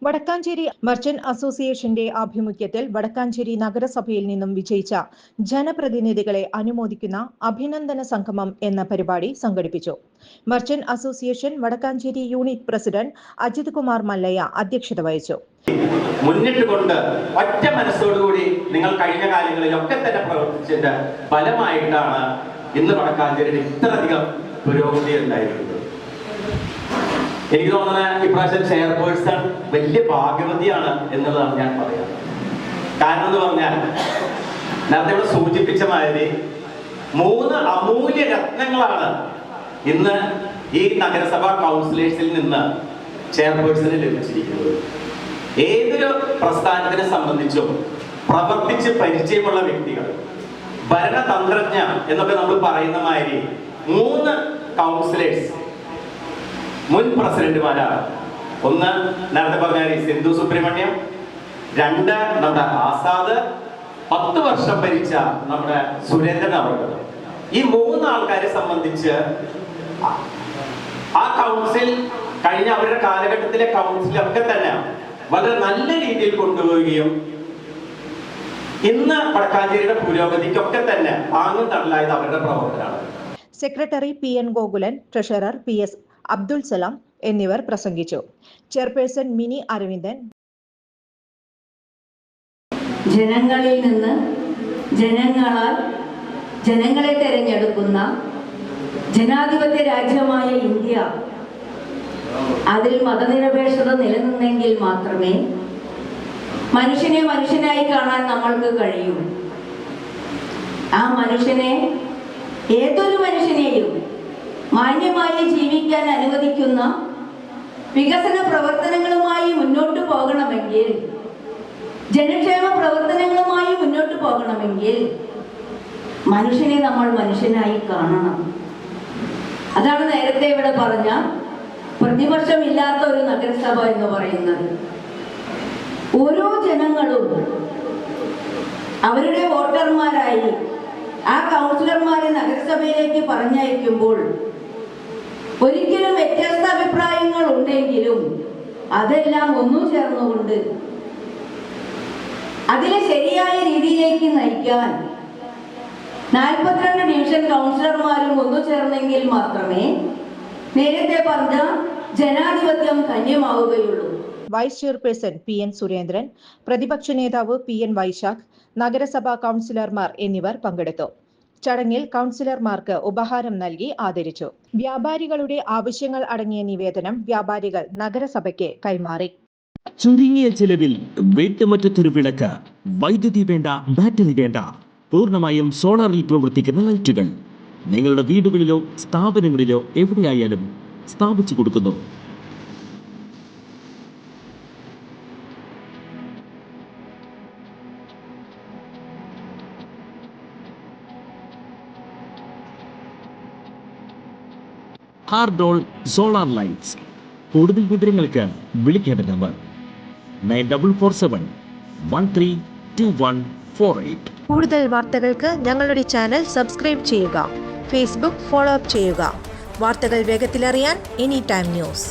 Vadakkanchery merchant അസോസിയേഷന്റെ ആഭിമുഖ്യത്തിൽ വടക്കാഞ്ചേരി നഗരസഭയിൽ നിന്നും വിജയിച്ച ജനപ്രതിനിധികളെ അനുമോദിക്കുന്ന അഭിനന്ദന സംഗമം എന്ന പരിപാടി സംഘടിപ്പിച്ചു. Merchant association Vadakkanchery unit president Ajith Kumar Mallayya അധ്യക്ഷത വഹിച്ചു. മുന്നിട്ടുകൊണ്ട് ഒറ്റ മനസ്സോടുകൂടി നിങ്ങൾ കഴിഞ്ഞ കാലങ്ങളിലൊക്കെ തന്നെ പ്രവർത്തിച്ചതിന്റെ ഫലമായിട്ടാണ് ഇന്ന് വടക്കാഞ്ചേരിയിൽ ഇത്രയധികം പുരോഗതി ഉണ്ടായിരിക്കുന്നത്. എനിക്ക് തോന്നുന്നത് ഇപ്രാവശ്യം ചെയർപേഴ്സൺ വലിയ ഭാഗ്യവതിയാണ് എന്നുള്ളതാണ് ഞാൻ പറയാം. കാരണം എന്ന് പറഞ്ഞാൽ നേരത്തെ ഇവിടെ സൂചിപ്പിച്ച മാതിരി 3 അമൂല്യ രത്നങ്ങളാണ് ഇന്ന് ഈ നഗരസഭാ കൗൺസിലേഴ്സിൽ നിന്ന് ചെയർപേഴ്സന് ലഭിച്ചിരിക്കുന്നത്. ഏതൊരു പ്രസ്ഥാനത്തിനെ സംബന്ധിച്ചും പ്രവർത്തിച്ച് പരിചയമുള്ള വ്യക്തികൾ, ഭരണതന്ത്രജ്ഞ എന്നൊക്കെ നമ്മൾ പറയുന്ന മാതിരി 3 കൗൺസിലേഴ്സ് മുൻ പ്രസിഡന്റുമാരാണ്. ഒന്ന് നേരത്തെ പറഞ്ഞ സിന്ധു സുബ്രഹ്മണ്യം, 2 നമ്മുടെ ആസാദ്, 10 വർഷം ഭരിച്ച നമ്മുടെ സുരേന്ദ്രൻ അവർ. ഈ 3 ആൾക്കാരെ സംബന്ധിച്ച് ആ കൗൺസിൽ കഴിഞ്ഞ അവരുടെ കാലഘട്ടത്തിലെ കൗൺസിലൊക്കെ തന്നെ വളരെ നല്ല രീതിയിൽ കൊണ്ടുപോവുകയും ഇന്ന് വടക്കാഞ്ചേരിയുടെ പുരോഗതിക്കൊക്കെ തന്നെ താങ്ങും തണലായത് അവരുടെ പ്രവർത്തനമാണ്. Secretary PN Gokulan, treasurer PS Abdul Salam എന്നിവർ പ്രസംഗിച്ചു. ചെയർപേഴ്സൺ മിനി അരവിന്ദൻ ജനങ്ങളിൽ നിന്ന് ജനങ്ങളാൽ ജനങ്ങളെ തെരഞ്ഞെടുക്കുന്ന ജനാധിപത്യ രാജ്യമായ ഇന്ത്യ, അതിൽ മതനിരപേക്ഷത നിലനിന്നെങ്കിൽ മാത്രമേ മനുഷ്യനെ മനുഷ്യനായി കാണാൻ നമ്മൾക്ക് കഴിയൂ. ആ മനുഷ്യനെ, ഏതൊരു മനുഷ്യനെയും മാന്യമായി ജീവിക്കാൻ അനുവദിക്കുന്ന വികസന പ്രവർത്തനങ്ങളുമായി മുന്നോട്ട് പോകണമെങ്കിൽ, ജനക്ഷേമ പ്രവർത്തനങ്ങളുമായി മുന്നോട്ട് പോകണമെങ്കിൽ മനുഷ്യനെ നമ്മൾ മനുഷ്യനായി കാണണം. അതാണ് നേരത്തെ ഇവിടെ പറഞ്ഞ പ്രതിപക്ഷമില്ലാത്ത ഒരു നഗരസഭ എന്ന് പറയുന്നത്. ഓരോ ജനങ്ങളും അവരുടെ വോട്ടർമാരായി ആ കൗൺസിലർമാരെ നഗരസഭയിലേക്ക് പറഞ്ഞയക്കുമ്പോൾ ഒരിക്കലും വ്യത്യസ്ത അഭിപ്രായങ്ങൾ ഉണ്ടെങ്കിലും അതെല്ലാം ഒന്നു ചേർന്നുകൊണ്ട് അതിനെ ശരിയായ രീതിയിലേക്ക് നയിക്കാൻ 42 ഡിവിഷൻ കൗൺസിലർമാരും ഒന്നു ചേർന്നെങ്കിൽ മാത്രമേ നേരത്തെ പറഞ്ഞ ജനാധിപത്യം ധന്യമാവുകയുള്ളൂ. വൈസ് ചെയർപേഴ്സൺ PN സുരേന്ദ്രൻ, പ്രതിപക്ഷ നേതാവ് PN വൈശാഖ്, നഗരസഭാ കൗൺസിലർമാർ എന്നിവർ പങ്കെടുത്തു. ചടങ്ങിൽ കൗൺസിലർമാർക്ക് ഉപഹാരം നൽകി ആദരിച്ചു. വ്യാപാരികളുടെ ആവശ്യങ്ങൾ അടങ്ങിയ നിവേദനം വ്യാപാരികൾ നഗരസഭയ്ക്ക് കൈമാറി. ചുരുങ്ങിയ ചിലവിൽ വീട്ടുമുറ്റത്തൊരു വിളക്ക്, വൈദ്യുതി വേണ്ട, ബാറ്ററി വേണ്ട, പൂർണ്ണമായും സോളാറിൽ പ്രവർത്തിക്കുന്ന ലൈറ്റുകൾ നിങ്ങളുടെ വീടുകളിലോ സ്ഥാപനങ്ങളിലോ എവിടെയായാലും സ്ഥാപിച്ചു കൊടുക്കുന്നു. ഹാർഡോൾ സോളാർ ലൈറ്റ്സ്. കൂടുതൽ വിവരങ്ങൾക്ക് വിളിക്കേണ്ട നമ്പർ 9447132148. കൂടുതൽ വാർത്തകൾക്ക് ഞങ്ങളുടെ ചാനൽ സബ്സ്ക്രൈബ് ചെയ്യുക. ഫേസ്ബുക്ക് ഫോളോ അപ്പ് ചെയ്യുക. വാർത്തകൾ വേഗത്തിലറിയാൻ Anytime News.